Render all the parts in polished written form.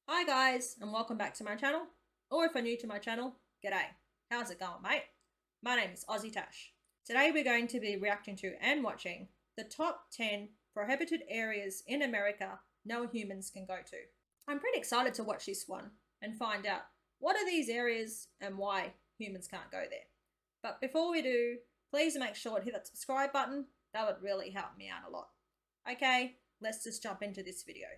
Hi guys, and welcome back to my channel, or if you're new to my channel, g'day. How's it going, mate? My name is AussieTash. Today we're going to be reacting to and watching the top 10 prohibited areas in America no humans can go to. I'm pretty excited to watch this one and find out what are these areas and why humans can't go there. But before we do, please make sure to hit that subscribe button. That would really help me out a lot. Okay, let's just jump into this video.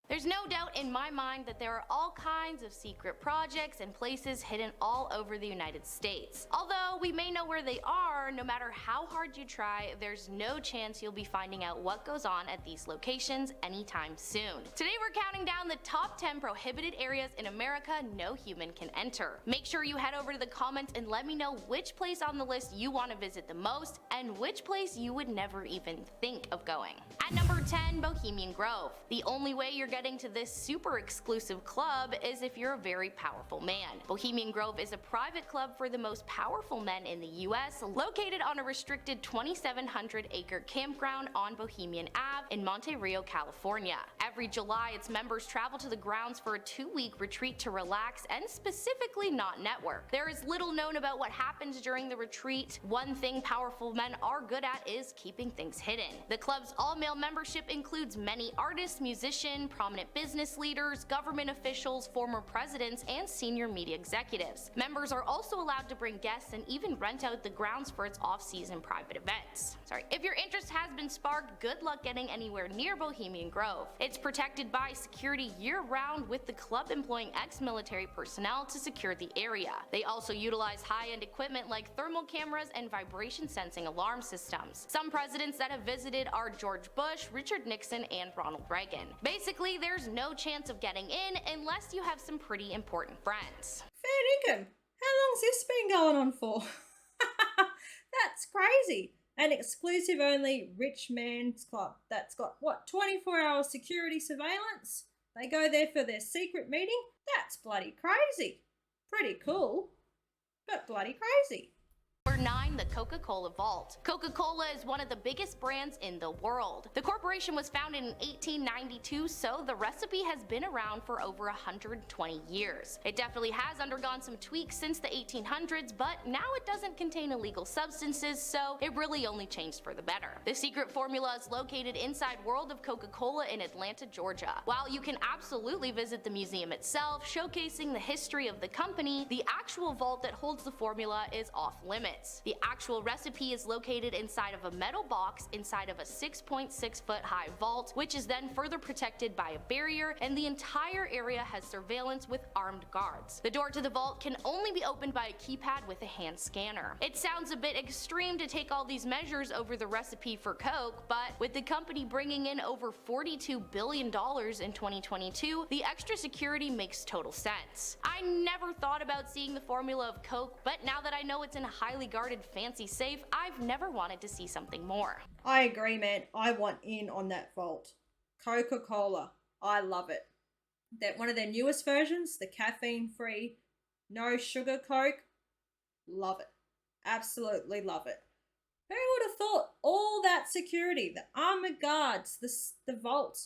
There's no doubt in my mind that there are all kinds of secret projects and places hidden all over the United States. Although we may know where they are, no matter how hard you try, there's no chance you'll be finding out what goes on at these locations anytime soon. Today we're counting down the top 10 prohibited areas in America no human can enter. Make sure you head over to the comments and let me know which place on the list you want to visit the most and which place you would never even think of going. At number 10, Bohemian Grove. The only way you're getting to this super exclusive club is if you're a very powerful man. Bohemian Grove is a private club for the most powerful men in the US, located on a restricted 2,700-acre campground on Bohemian Ave in Monte Rio, California. Every July, its members travel to the grounds for a 2-week retreat to relax and specifically not network. There is little known about what happens during the retreat. One thing powerful men are good at is keeping things hidden. The club's all-male membership includes many artists, musicians, prominent business leaders, government officials, former presidents, and senior media executives. Members are also allowed to bring guests and even rent out the grounds for its off-season private events. If your interest has been sparked, good luck getting anywhere near Bohemian Grove. It's protected by security year-round, with the club employing ex-military personnel to secure the area. They also utilize high-end equipment like thermal cameras and vibration sensing alarm systems. Some presidents that have visited are George Bush, Richard Nixon, and Ronald Reagan. Basically, there's no chance of getting in unless you have some pretty important friends. Fair income. How long's this been going on for? That's crazy. An exclusive only rich man's club that's got, what, 24-hour security surveillance? They go there for their secret meeting? That's bloody crazy. Pretty cool, but bloody crazy. Number 9, the Coca-Cola Vault. Coca-Cola is one of the biggest brands in the world. The corporation was founded in 1892, so the recipe has been around for over 120 years. It definitely has undergone some tweaks since the 1800s, but now it doesn't contain illegal substances, so it really only changed for the better. The secret formula is located inside World of Coca-Cola in Atlanta, Georgia. While you can absolutely visit the museum itself, showcasing the history of the company, the actual vault that holds the formula is off limits. The actual recipe is located inside of a metal box inside of a 6.6-foot high vault, which is then further protected by a barrier, and the entire area has surveillance with armed guards. The door to the vault can only be opened by a keypad with a hand scanner. It sounds a bit extreme to take all these measures over the recipe for Coke, but with the company bringing in over $42 billion in 2022, the extra security makes total sense. I never thought about seeing the formula of Coke, but now that I know it's in a highly guarded fancy safe, I've never wanted to see something more. I agree, man. I want in on that vault. Coca-Cola. I love it. That one of their newest versions, the caffeine-free, no sugar Coke. Love it. Absolutely love it. Who would have thought all that security, the armored guards, the vault,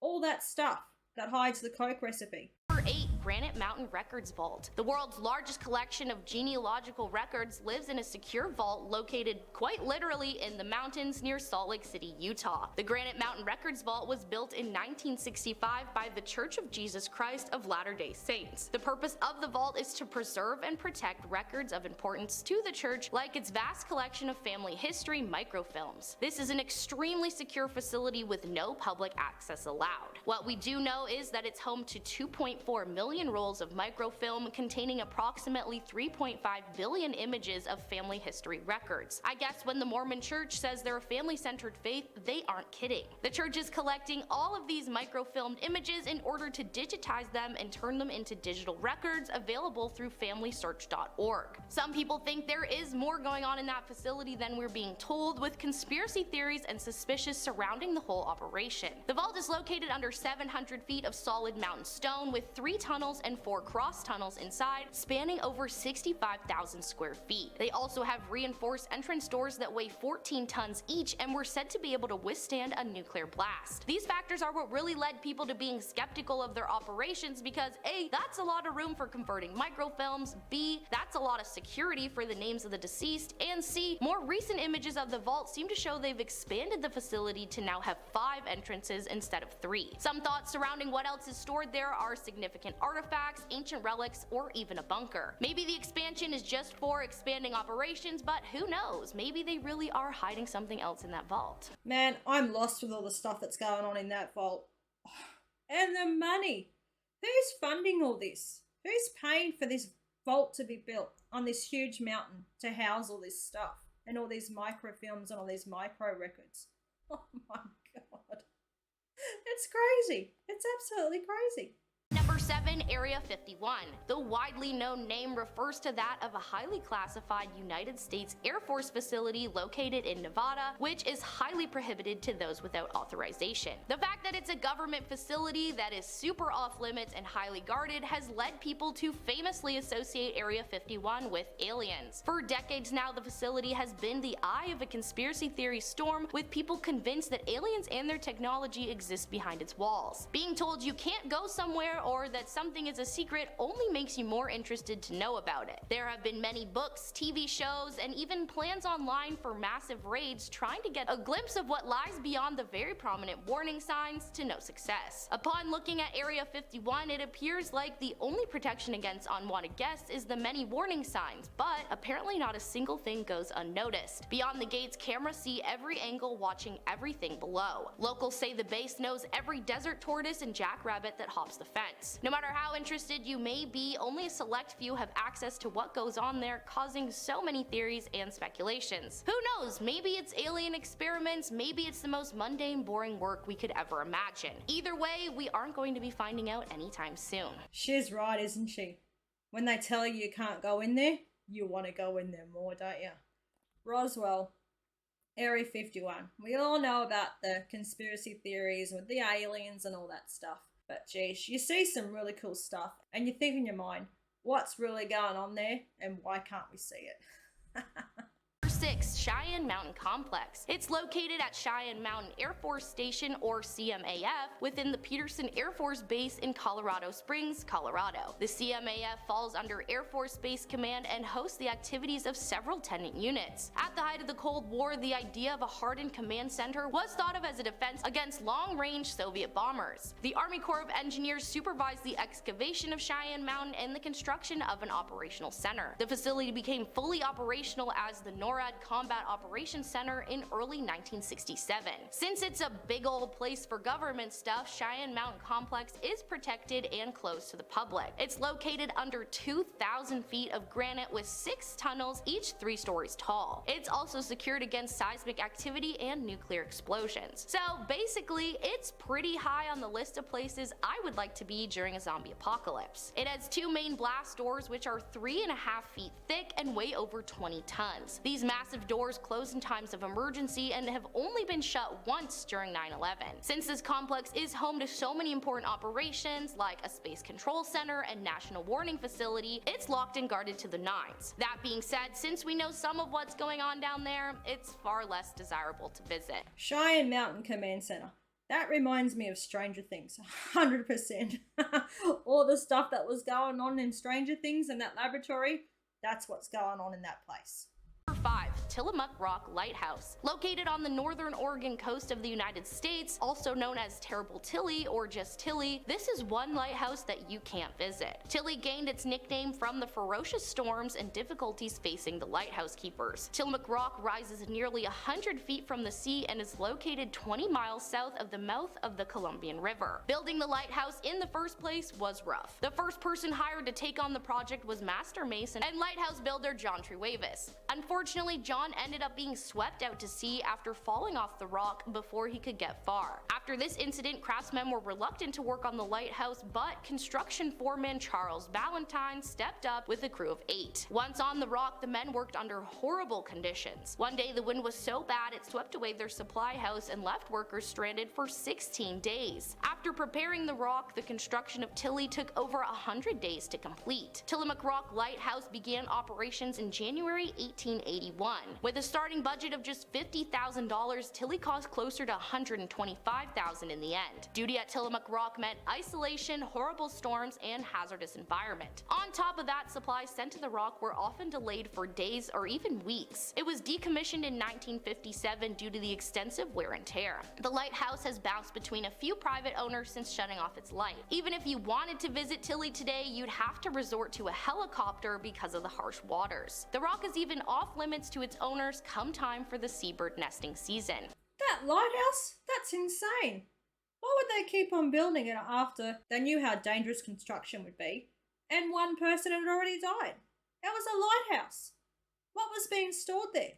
all that stuff that hides the Coke recipe? Number 8, Granite Mountain Records Vault. The world's largest collection of genealogical records lives in a secure vault located quite literally in the mountains near Salt Lake City, Utah. The Granite Mountain Records Vault was built in 1965 by the Church of Jesus Christ of Latter-day Saints. The purpose of the vault is to preserve and protect records of importance to the church, like its vast collection of family history microfilms. This is an extremely secure facility with no public access allowed. What we do know is that it's home to 2.4 million rolls of microfilm containing approximately 3.5 billion images of family history records. I guess when the Mormon Church says they're a family-centered faith, they aren't kidding. The church is collecting all of these microfilmed images in order to digitize them and turn them into digital records available through FamilySearch.org. Some people think there is more going on in that facility than we're being told, with conspiracy theories and suspicions surrounding the whole operation. The vault is located under 700 feet of solid mountain stone with 3 tunnels tunnels and 4 cross tunnels inside, spanning over 65,000 square feet. They also have reinforced entrance doors that weigh 14 tons each and were said to be able to withstand a nuclear blast. These factors are what really led people to being skeptical of their operations because A, that's a lot of room for converting microfilms, B, that's a lot of security for the names of the deceased, and C, more recent images of the vault seem to show they've expanded the facility to now have 5 entrances instead of 3. Some thoughts surrounding what else is stored there are significant artifacts, ancient relics, or even a bunker. Maybe the expansion is just for expanding operations, but who knows, maybe they really are hiding something else in that vault. Man, I'm lost with all the stuff that's going on in that vault. And the money. Who's funding all this? Who's paying for this vault to be built on this huge mountain to house all this stuff and all these microfilms and all these micro records? Oh my God. It's crazy. It's absolutely crazy. Number 7, Area 51. The widely known name refers to that of a highly classified United States Air Force facility located in Nevada, which is highly prohibited to those without authorization. The fact that it's a government facility that is super off limits and highly guarded has led people to famously associate Area 51 with aliens. For decades now, the facility has been the eye of a conspiracy theory storm, with people convinced that aliens and their technology exist behind its walls. Being told you can't go somewhere or that something is a secret only makes you more interested to know about it. There have been many books, TV shows, and even plans online for massive raids trying to get a glimpse of what lies beyond the very prominent warning signs, to no success. Upon looking at Area 51, it appears like the only protection against unwanted guests is the many warning signs, but apparently not a single thing goes unnoticed. Beyond the gates, cameras see every angle, watching everything below. Locals say the base knows every desert tortoise and jackrabbit that hops the fence. No matter how interested you may be, only a select few have access to what goes on there, causing so many theories and speculations. Who knows, maybe it's alien experiments, maybe it's the most mundane, boring work we could ever imagine. Either way, we aren't going to be finding out anytime soon. She's right, isn't she? When they tell you can't go in there, you want to go in there more, don't you? Roswell, Area 51. We all know about the conspiracy theories with the aliens and all that stuff. But geez, you see some really cool stuff and you think in your mind, what's really going on there and why can't we see it? 6. Cheyenne Mountain Complex. It's located at Cheyenne Mountain Air Force Station, or CMAF, within the Peterson Air Force Base in Colorado Springs, Colorado. The CMAF falls under Air Force Base Command and hosts the activities of several tenant units. At the height of the Cold War, the idea of a hardened command center was thought of as a defense against long-range Soviet bombers. The Army Corps of Engineers supervised the excavation of Cheyenne Mountain and the construction of an operational center. The facility became fully operational as the NORAD Combat Operations Center in early 1967. Since it's a big old place for government stuff, Cheyenne Mountain Complex is protected and closed to the public. It's located under 2,000 feet of granite with 6 tunnels, each 3 stories tall. It's also secured against seismic activity and nuclear explosions. So basically, it's pretty high on the list of places I would like to be during a zombie apocalypse. It has 2 main blast doors which are 3.5 feet thick and weigh over 20 tons. These massive doors close in times of emergency and have only been shut once during 9/11. Since this complex is home to so many important operations like a space control center and national warning facility, it's locked and guarded to the nines. That being said, since we know some of what's going on down there, it's far less desirable to visit. Cheyenne Mountain Command Center. That reminds me of Stranger Things, 100%. All the stuff that was going on in Stranger Things in that laboratory, that's what's going on in that place. Number 5. Tillamook Rock Lighthouse. Located on the northern Oregon coast of the United States, also known as Terrible Tilly or just Tilly, this is one lighthouse that you can't visit. Tilly gained its nickname from the ferocious storms and difficulties facing the lighthouse keepers. Tillamook Rock rises nearly 100 feet from the sea and is located 20 miles south of the mouth of the Columbian River. Building the lighthouse in the first place was rough. The first person hired to take on the project was master mason and lighthouse builder John Truavis. Unfortunately, Unfortunately, John ended up being swept out to sea after falling off the rock before he could get far. After this incident, craftsmen were reluctant to work on the lighthouse, but construction foreman Charles Ballantyne stepped up with a crew of 8. Once on the rock, the men worked under horrible conditions. One day, the wind was so bad it swept away their supply house and left workers stranded for 16 days. After preparing the rock, the construction of Tilly took over 100 days to complete. Tillamook Rock Lighthouse began operations in January 1881. With a starting budget of just $50,000, Tilly cost closer to $125,000 in the end. Duty at Tillamook Rock meant isolation, horrible storms, and hazardous environment. On top of that, supplies sent to the rock were often delayed for days or even weeks. It was decommissioned in 1957 due to the extensive wear and tear. The lighthouse has bounced between a few private owners since shutting off its light. Even if you wanted to visit Tilly today, you'd have to resort to a helicopter because of the harsh waters. The rock is even off limits to its owners come time for the seabird nesting season. That lighthouse? That's insane. Why would they keep on building it after they knew how dangerous construction would be and one person had already died? That was a lighthouse. What was being stored there?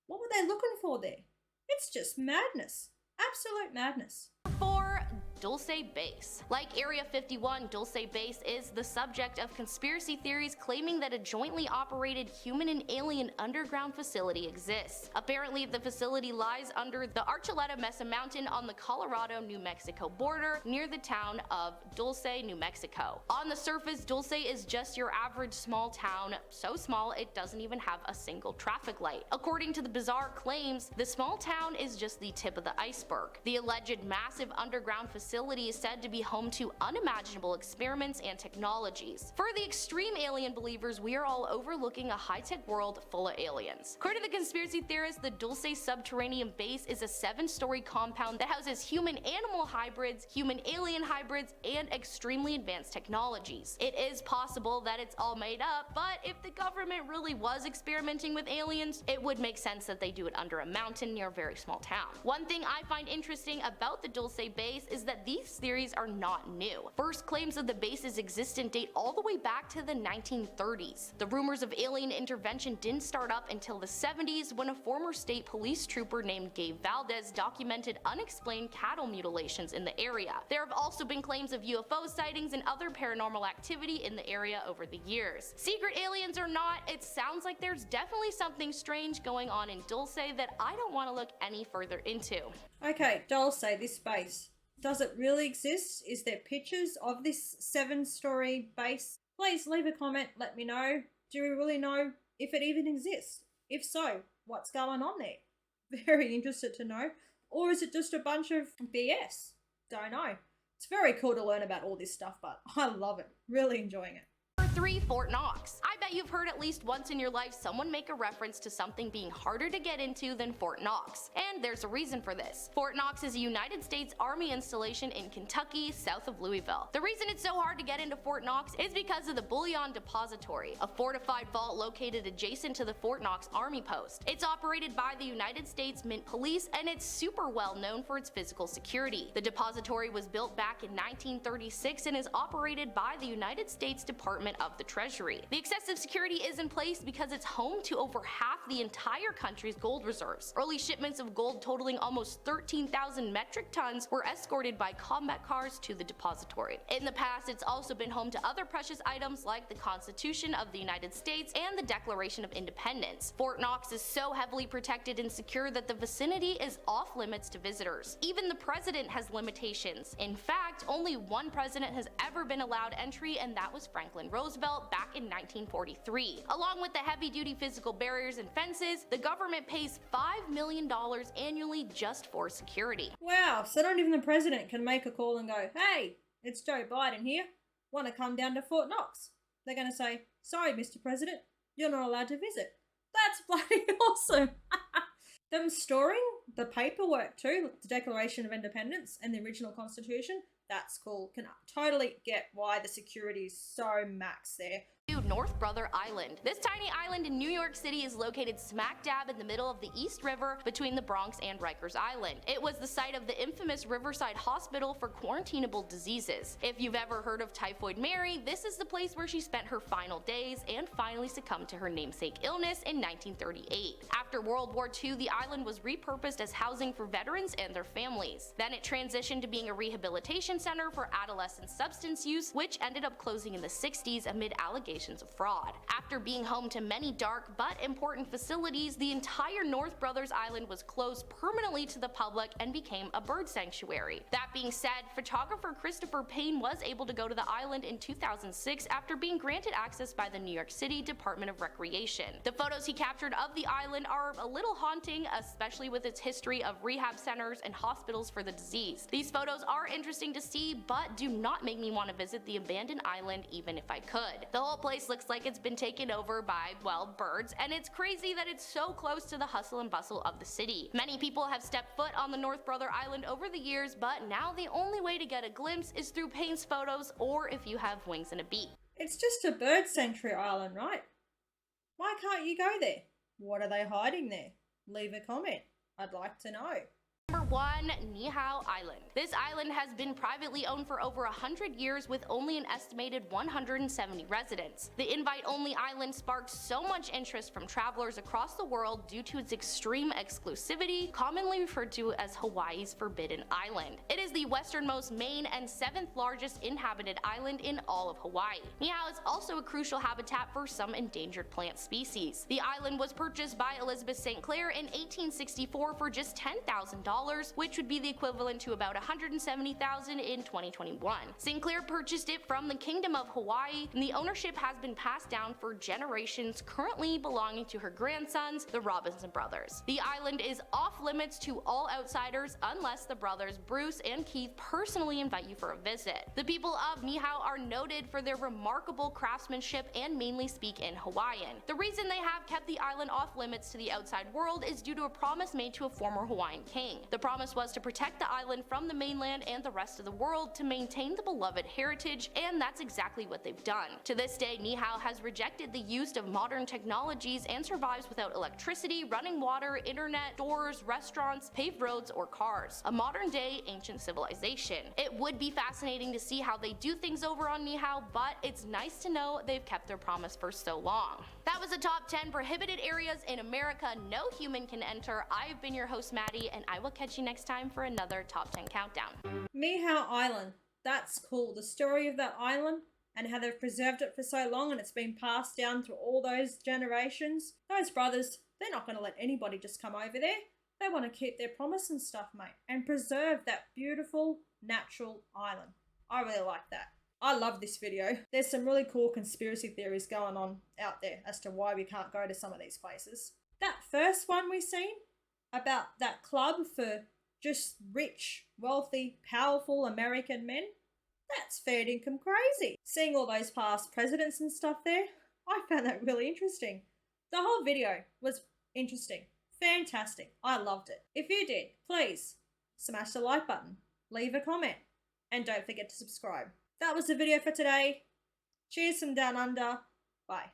What were they looking for there? It's just madness. Absolute madness. For Dulce Base. Like Area 51, Dulce Base is the subject of conspiracy theories claiming that a jointly operated human and alien underground facility exists. Apparently, the facility lies under the Archuleta Mesa Mountain on the Colorado-New Mexico border near the town of Dulce, New Mexico. On the surface, Dulce is just your average small town, so small it doesn't even have a single traffic light. According to the bizarre claims, the small town is just the tip of the iceberg. The alleged massive underground facility is said to be home to unimaginable experiments and technologies. For the extreme alien believers, we are all overlooking a high-tech world full of aliens. According to the conspiracy theorists, the Dulce subterranean base is a 7-story compound that houses human-animal hybrids, human-alien hybrids, and extremely advanced technologies. It is possible that it's all made up, but if the government really was experimenting with aliens, it would make sense that they do it under a mountain near a very small town. One thing I find interesting about the Dulce base is that these theories are not new. First claims of the base's existence date all the way back to the 1930s. The rumors of alien intervention didn't start up until the 70s when a former state police trooper named Gabe Valdez documented unexplained cattle mutilations in the area. There have also been claims of UFO sightings and other paranormal activity in the area over the years. Secret aliens or not, it sounds like there's definitely something strange going on in Dulce that I don't want to look any further into. Okay, Dulce, this base. Does it really exist? Is there pictures of this 7-story base? Please leave a comment, let me know. Do we really know if it even exists? If so, what's going on there? Very interested to know. Or is it just a bunch of BS? Don't know. It's very cool to learn about all this stuff, but I love it. Really enjoying it. Number 3, Fort Knox. I bet you've heard at least once in your life someone make a reference to something being harder to get into than Fort Knox. And there's a reason for this. Fort Knox is a United States Army installation in Kentucky, south of Louisville. The reason it's so hard to get into Fort Knox is because of the Bullion Depository, a fortified vault located adjacent to the Fort Knox Army Post. It's operated by the United States Mint Police and it's super well known for its physical security. The depository was built back in 1936 and is operated by the United States Department of the Treasury. The excessive security is in place because it's home to over half the entire country's gold reserves. Early shipments of gold totaling almost 13,000 metric tons were escorted by combat cars to the depository. In the past, it's also been home to other precious items like the Constitution of the United States and the Declaration of Independence. Fort Knox is so heavily protected and secure that the vicinity is off limits to visitors. Even the president has limitations. In fact, only one president has ever been allowed entry, and that was Franklin Roosevelt back in 1943. Along with the heavy-duty physical barriers and fences, the government pays $5 million annually just for security. Wow, so not even the president can make a call and go, hey, it's Joe Biden here, want to come down to Fort Knox? They're going to say, sorry, Mr. President, you're not allowed to visit. That's bloody awesome. Them storing the paperwork too, the Declaration of Independence and the original Constitution, that's cool. Can totally get why the security is so max there. North Brother Island. This tiny island in New York City is located smack dab in the middle of the East River between the Bronx and Rikers Island. It was the site of the infamous Riverside Hospital for quarantinable diseases. If you've ever heard of Typhoid Mary, this is the place where she spent her final days and finally succumbed to her namesake illness in 1938. After World War II, the island was repurposed as housing for veterans and their families. Then it transitioned to being a rehabilitation center for adolescent substance use, which ended up closing in the 60s amid allegations of fraud. After being home to many dark but important facilities, the entire North Brothers Island was closed permanently to the public and became a bird sanctuary. That being said, photographer Christopher Payne was able to go to the island in 2006 after being granted access by the New York City Department of Recreation. The photos he captured of the island are a little haunting, especially with its history of rehab centers and hospitals for the diseased. These photos are interesting to see, but do not make me want to visit the abandoned island even if I could. The whole place looks like it's been taken over by, well, birds, and it's crazy that it's so close to the hustle and bustle of the city. Many people have stepped foot on the North Brother Island over the years, but now the only way to get a glimpse is through Payne's photos or if you have wings and a beak. It's just a bird sanctuary island, right? Why can't you go there? What are they hiding there? Leave a comment. I'd like to know. Number 1. Niihau Island. This island has been privately owned for over 100 years with only an estimated 170 residents. The invite-only island sparked so much interest from travelers across the world due to its extreme exclusivity, commonly referred to as Hawaii's Forbidden Island. It is the westernmost main and 7th largest inhabited island in all of Hawaii. Niihau is also a crucial habitat for some endangered plant species. The island was purchased by Elizabeth St. Clair in 1864 for just $10,000, which would be the equivalent to about $170,000 in 2021. St. Clair purchased it from the Kingdom of Hawaii, and the ownership has been passed down for generations, currently belonging to her grandsons, the Robinson brothers. The island is off limits to all outsiders unless the brothers Bruce and Keith personally invite you for a visit. The people of Niihau are noted for their remarkable craftsmanship and mainly speak in Hawaiian. The reason they have kept the island off limits to the outside world is due to a promise made to a former Hawaiian king. The promise was to protect the island from the mainland and the rest of the world to maintain the beloved heritage, and that's exactly what they've done. To this day, Niihau has rejected the use of modern technologies and survives without electricity, running water, internet, stores, restaurants, paved roads, or cars. A modern-day ancient civilization. It would be fascinating to see how they do things over on Niihau, but it's nice to know they've kept their promise for so long. That was the top 10 prohibited areas in America no human can enter. I've been your host, Maddie, and I will catch you next time for another top 10 countdown. Niihau Island. That's cool. The story of that island and how they've preserved it for so long and it's been passed down through all those generations. Those brothers, they're not going to let anybody just come over there. They want to keep their promise and stuff, mate, and preserve that beautiful natural island. I really like that. I love this video. There's some really cool conspiracy theories going on out there as to why we can't go to some of these places. That first one we seen about that club for just rich, wealthy, powerful American men, that's fair income crazy. Seeing all those past presidents and stuff there, I found that really interesting. The whole video was interesting. Fantastic. I loved it. If you did, please smash the like button, leave a comment, and don't forget to subscribe. That was the video for today. Cheers from down under. Bye.